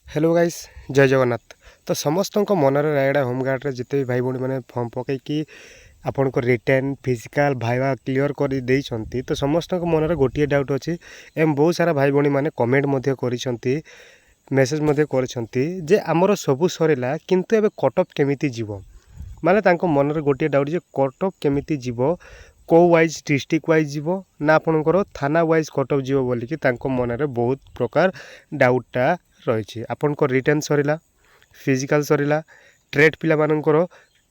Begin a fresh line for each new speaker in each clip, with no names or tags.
Hello guys जय जगन्नाथ। तो समस्त मनर रायगड़ा होमगार्ड जिते भी भाई भाई मैंने फर्म पकईकि आपण को रिटर्न फिजिकल भाइवा क्लीयर कर देइछंती। तो समस्त मनर गोटे डाउट अच्छी एवं बहुत सारा भाई भाई मैंने कमेंट मेसेज जे आमर सबू सरला किंतु एबे कट ऑफ केमिति जीवो माने तांको मनर गोटे डाउट जे कट ऑफ केमिति जीवो को वाइज डिस्ट्रिक्ट वाइज जीवो ना आपणकर थाना वाइज कट ऑफ जीवो बोलिकी तांको मनरे बहुत प्रकार डाउटटा रही। आपण को return Sarila physical Sarila trade पिला मानकर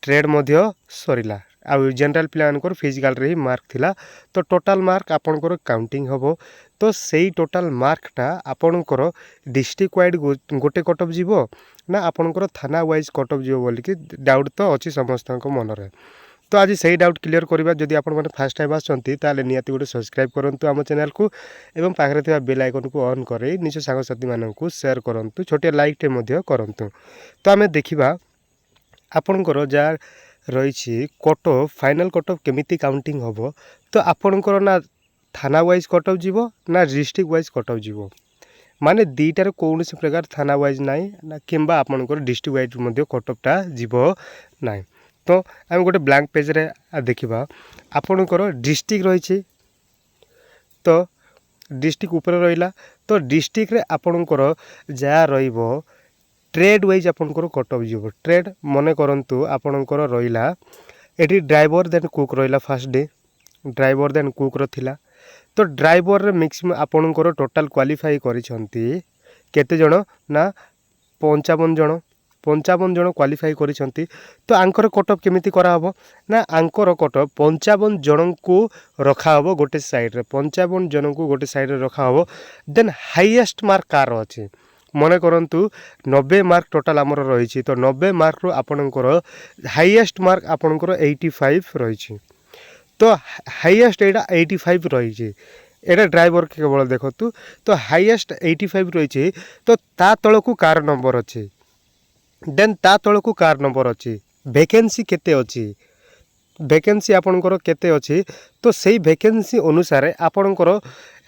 ट्रेड मध्य सरीला आउ जनरल पिला मानकर फिजिकल रे ही मार्क थिला। तो टोटाल मार्क आपणकर काउंटिंग हबो। तो सेही टोटाल मार्कटा आपणकर डिस्ट्रिक्ट वाइज गोटे कट ऑफ जीवो ना आपणकर थाना वाइज कट ऑफ जीवो बोलिकी डाउट तो अच्छी समस्त मनरे। तो आज सही डाउट क्लियर करवा जदि आपण मैंने फास्ट टाइम आसती निहाती गोटे सब्सक्राइब करूँ आम चैनल को एवं पाखे थी बेल आइकन को ऑन कर निज सांगसाथी मानू शेयर करूँ छोटे लाइक टे करूँ। तो आम देखा आपणकर जहाँ रही cut off final cut off केमिति काउंटिंग हम। तो आपणकर ना थाना वाइज कट ऑफ जीवो ना डिस्ट्रिक्ट वाइज कट ऑफ जीवो माने दीटार कौन प्रकार थाना वाइज नाई ना किंबा आपणकर डिस्ट्रिक्ट वाइज मध्य कट ऑफटा जीवो नाई। तो आम गोटे ब्लैंक पेज रे देखा आपणकर डिस्ट्रिक्ट रही। तो डिस्ट्रिक्ट ऊपर रहा तो डिस्ट्रिक्ट रे आपणकर जहाँ रहिबो ट्रेड वाइज आपणकर कट ऑफ जीवो ट्रेड मने करंतु आपणकर रहिला एटी ड्राइवर देन कुक रहिला first day driver then cook रो थिला। तो ड्राइवर रे मैक्सिमम आपणकर टोटाल क्वालिफाई करिसंती केते जण ना 55 जन क्वालिफाई करिसंती। तो आंकर कट ऑफ केमिति करा हबो ना आंकर कट ऑफ 55 जन को रखा हबो गोटे साइड रे 55 जन को गोटे साइड रे रखा हबो। देन हाईएस्ट मार्क कार अछि मने करंतु 90 मार्क टोटाल आमर रही। तो 90 मार्क रो आपणकर हाईएस्ट मार्क आपणकर 85 रही। तो हाईएस्ट एटा 85 रही एटा ड्राइवर केवल देखतु। तो हाईएस्ट 85 रही। तो ता तळकु कार नंबर अछि देन ता तळकु कार नंबर अछि वैकेंसी केते अछि वैकेंसी आपणकर केते अछि। तो सेही वैकेंसी अनुसार आपणकर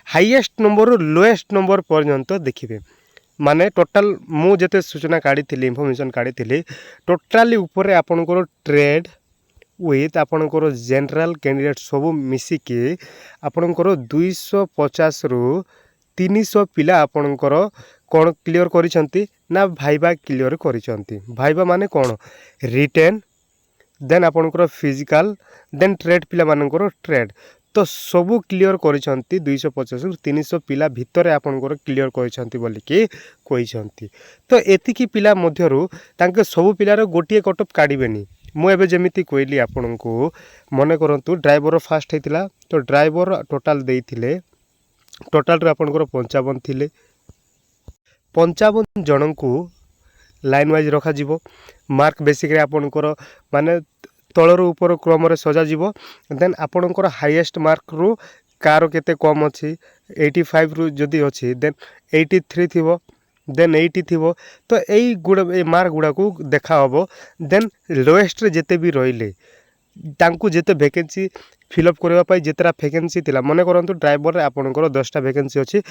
हाईएस्ट नंबर रो लोएस्ट नंबर पर्यंत देखिबे माने टोटाल मु जेते सूचना काढी थिली इन्फॉर्मेशन काढी थिली टोटाली ऊपर आपणकर ट्रेड विथ आपणकर जनरल कैंडिडेट सब मिसिकी आपणकर 250 रु 300 पिला आपणकर कौन क्लियर करिसंती ना भाइबा क्लियर करिसंती। भाइबा माने कौन रिटेन देन आपणकर फिजिकल देन ट्रेड पिला मानकर ट्रेड। तो सबू क्लियर करिसंती 250 रु 300 पिला भितर आपणकर क्लियर करिसंती बोलिकी कहिसंती। तो एतिकी पिला मध्यरु तांके सबू पिलार गोटिए कट ऑफ काढिबेनी मु एबे जेमिति कहली आपनको मने करंतु ड्राइवर फास्ट हेतिला। तो ड्राइवर टोटाल देइथिले टोटाल रे आपनकर 55 थिले 55 जन को लाइन वाइज रखा जीवो मार्क बेसिक रे आपनकर माने तलर ऊपर क्रम रे सजा जीवो। देन आपनकर हाईएस्ट मार्क रु कार केते कम अछि 85 रु जदी अछि देन 83 थिवो देन 80 थिवो। तो एई गुडा मार्क गुडा को देखा हबो। देन लोएस्ट रे जेते भी रहिले तांकु जेते वैकेंसी फिलअप करबा पाई जेतरा वैकेंसी थिला मने करंतु ड्राइवर रे आपनकर 10टा वैकेंसी अछि।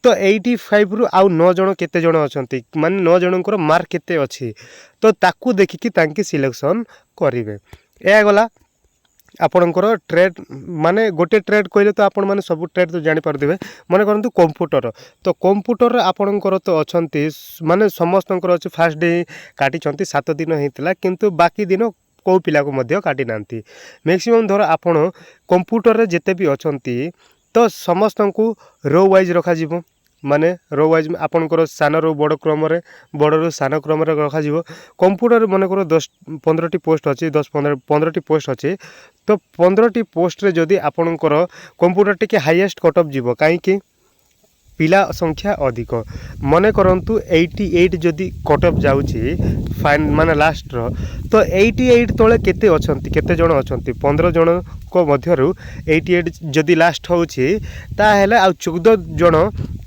तो 85 रु आउ 9 जण केते जण अछंती माने 9 जणकर मार्क केते अछि तो ताकु देखिकी तांकी सिलेक्शन करिवे। ए गला आपणकर ट्रेड माने गोटे ट्रेड कहले तो आपण माने सब ट्रेड तो जानि परदिबे मने करंतु कंप्यूटर। तो कंप्यूटर आपणकर तो अछंती माने समस्तंकर अछि फर्स्ट डे काटी छंती 7 दिन हेतिला किंतु बाकी दिन को पिला को मध्य काटी नांती मैक्सिमम धर आपण कंप्यूटर रे जेते भी अछंती तो समस्त को रो वाइज रखा जीवो माने रो वाइज आपणकर सान रो बड़ क्रम रे बड़ रो सान क्रम रे रखा जीवो। कंप्यूटर मने करो 10-15 टी पोस्ट अछि 10-15 टी पोस्ट अछि। तो 15 टी पोस्ट रे जदी आपणकर कंप्यूटर टिके हाईएस्ट कट ऑफ जीवो काई कि पिला संख्या अधिक मने करंतु 88 जदी कट ऑफ जाउची फाइन माने लास्ट रो। तो 88 तळे केते अछंती केते जण अछंती 15 जण को मध्यरु 88 जदी लास्ट होउची ता हेले आ 14 जण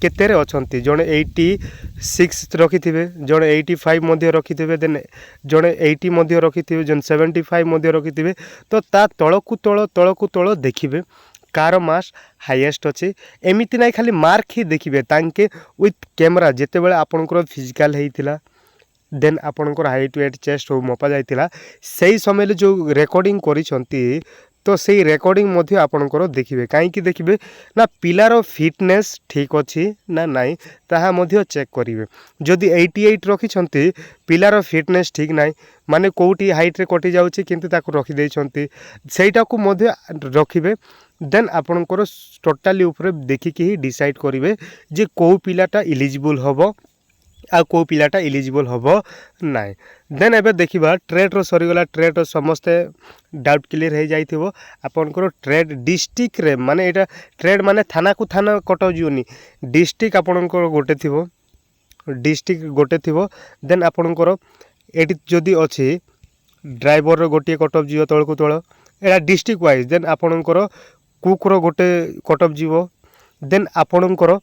केते रे अछंती जण 86 रखिथिबे जण 85 मध्य रखिथिबे देन जण 80 मध्य रखिथिबे जण 75 मध्य रखिथिबे। तो ता तळकु तळ देखिबे कार मास हाईएस्ट अच्छे एमती ना खाली मार्क ही देखिए तांके विथ कैमरा जिते बड़े आपंकर फिजिकाल होता देन आपंकर हाइट वेट चेस्ट हो मपा जाइतिला सही समय जो रेकर्डिंग करिसंती तो सही रेकर्डिंग मध्य आपणकर देखिए कहीं देखिए ना पिलार फिटनेस ठीक अच्छी ना नाई ताहा मध्य चेक करेंगे जदि 88 रखिंट पिलार फिटनेस ठीक ना माने कोटी हाइट रे कटि जाउछि किंतु ताको रखि देइछंती सेटा को मध्य रखिबे देन आपणकर टोटाली ऊपर देखिकी ही डिसाइड करेंगे जे को पिलाटा इलिजिबल हबो आ को पिलाटा इलिजिबल हबो नाइ देन एबे देखिबा ट्रेड रो सरीगला ट्रेड रो समस्ते डाउट क्लियर हो जाइथिबो आपनकर ट्रेड डिस्ट्रिक्ट रे माने एटा ट्रेड माने थाना को थाना कटाउ जियोनी डिस्ट्रिक्ट आपनकर गोटे थिबो डिस्ट्रिक्ट गोटे थिबो देन आपनकर एटी जदी अछि ड्राइवर रो गोटे कटअप जियो तळ को तळ एटा डिस्ट्रिक्ट वाइज देन आपनकर कुक रो गोटे कटअप जिवो देन आपनकर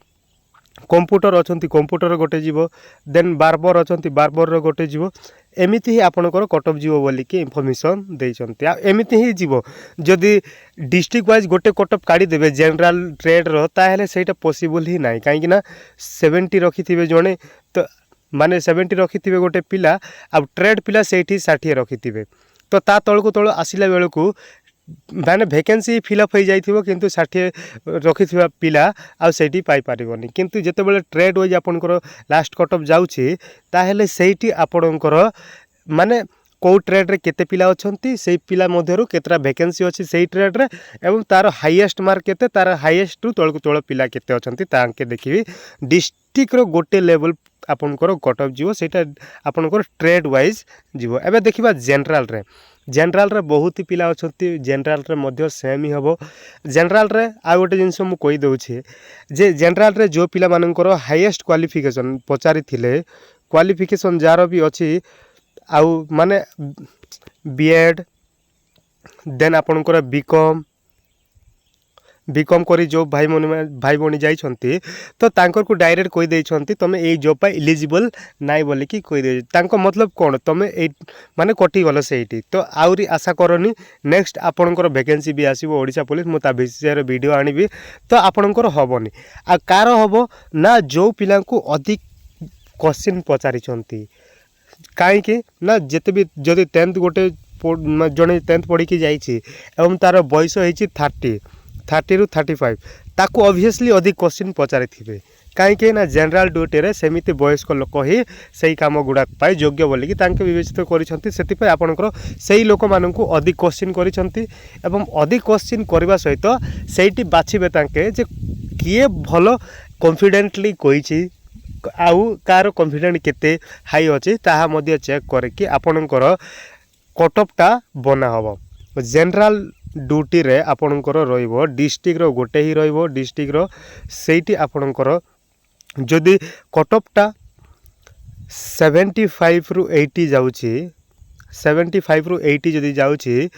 कंप्यूटर अच्छा कंप्यूटर गोटे जीव देन बार्बर अच्छा बार्बर गोटे जीव एमती ही आपणकर कटअप जीव बोलिकी इनफॉरमेशन देइछंती एमती ही जीव जदि डिस्ट्रिक्ट वाइज गोटे कटअप काढ़ी देबे जनरल ट्रेड रो ताहेले सेटा पॉसिबल ही नाही काहे कि ना 70 रखिथिबे जणे तो माने 70 रखिथिबे गोटे पिला आ ट्रेड पिला सेठी 60 रखिथिबे तो ता तळ को तळ आसिला बेल को माने वैकेंसी फिलअप हो जाइथिबो किंतु 60 रखिथिबा पिला आ सेठी पाई परिबोनी किंतु जते बेले ट्रेड वाइज आपनकर लास्ट कटअप जाउछि ताहेले सेठी आपनकर माने को ट्रेड रे केते पिला अछंती सेई पिला मध्यरु केतरा वैकेंसी अछि सेई ट्रेड रे एवं तार हाईएस्ट मार्क केते तार हाईएस्ट टू तळ को तळ पिला केते अछंती तांके देखिबी डिस्ट्रिक्ट रो गोटे लेवल आपनकर कटअप जीवो सेटा आपनकर ट्रेड वाइज जीवो एबे देखिबा जनरल रे बहुत ही पिला अछंती जनरल रे मध्य सेम ही हबो जनरल रे आ गोटे जिंस मु कहि दउछि जे जनरल रे जो पिला मानकर हाईएस्ट क्वालिफिकेशन पचारि थिले क्वालिफिकेशन जार भी अछि आउ माने बीएड देन आपनकर बीकॉम करी जो भाई भौणी जाइछंती तो तांकर को डायरेक्ट कहि देइछंती तमे ए जॉब पा एलिजिबल नाइ बोली कि कहि दे तांको मतलब कोन तमे ए माने कटि गलो सेठी तो आउरी आशा करनी नेक्स्ट आपनकर वैकेंसी भी आसीबो ओडिसा पुलिस मु ता विषय वीडियो आनिबी तो आपनकर हबोनी आ कार हबो ना जो पिला को अधिक क्वेश्चन पचारिछंती काहे कि ना जते भी जदि 10th गोटे जने 10th पढ़ी कि जाइछि एवं तार बयस होइछि 30 रु 35 ताको ऑब्वियसली अधिक क्वेश्चन पचारि थिबे कहीं ना जनरल ड्यूटी रे सेमिति वयस्क लोक ही सही काम गुड़ा पाई योग्य बोलिकी तांके विवेचित करिसंती सेतिपय आपनकर सही लोक माननकु अधिक क्वेश्चन करिसंती एवं अधिक क्वेश्चन करबा सहित सेठी बाछिबे तांके जे किए भलो कॉन्फिडेंटली कहिछि आउ कार कॉन्फिडेंट केते हाई अछि ताहा मध्ये चेक करे कि आपनकर कटअपटा बना हबो जनरल ड्यूटी रे आपनकर रहिबो डिस्ट्रिक्ट रो गोटे ही रहिबो डिस्ट्रिक्ट रो सेठी आपनकर जदि कटअपटा 75 रु 80 जाउछि 75 रु 80 जदि जाउछि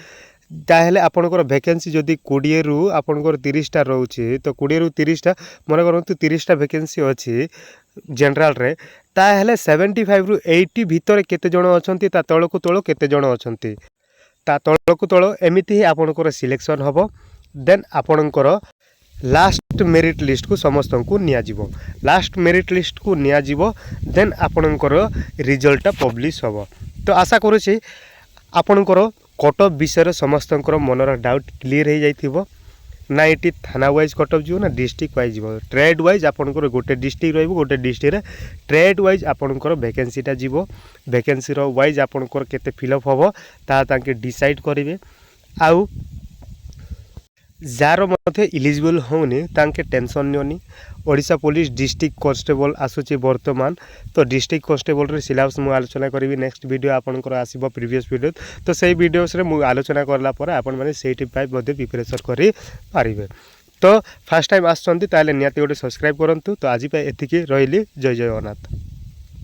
ताहेले आपनकर वैकेंसी जदि 20 रु आपनकर 30 टा रहउछि तो 20 रु 30 टा मन करंतु 30 टा वैकेंसी अछि जनरल रे ताहेले 75 रु 80 भितर केते जण अछंती ता तळको तळ केते जण अछंती ता तळको तळ एमिति ही आपनकर सिलेक्शन हबो देन आपनकर लास्ट मेरिट लिस्ट को समस्त को निया जीवो लास्ट मेरिट लिस्ट को निया जीवो देन आपनकर रिजल्ट पब्लिश हबो तो आशा करूछि आपनकर कटअप विषय समस्त मनर डाउट क्लियर हो जाइथिबो ना ये थाना वाइज कटअप जीव ना डिस्ट्रिक्ट वाइज जीव ट्रेड वाइज आपनकर गोटे डिस्ट्रिक्ट रहिबो गोटे डिस्ट्रिक्ट रे ट्रेड वाइज आपनकर वैकेंसीटा जीव वैकेंसी रो वाइज आपनकर केते फिलअप हबो ता तांके डिसाइड करिवे आउ जार मध्य इलिजिबल होनी तांके टेंशन नियोनी ओडिशा पुलिस डिस्ट्रिक्ट कांस्टेबल आसुची वर्तमान तो डिस्ट्रिक्ट कांस्टेबल रे सिलेबस मु आलोचना करिवि नेक्स्ट वीडियो आपनकर आसीबो प्रीवियस वीडियो तो सेही वीडियोस रे मु आलोचना करला पर आपन माने सेही पाइ मध्य प्रिपरेशन करि पारिबे तो फर्स्ट टाइम आछंती ताले नियाती गोटे सब्सक्राइब करंतु तो आज पे एतिकी रहिली जय जगन्नाथ।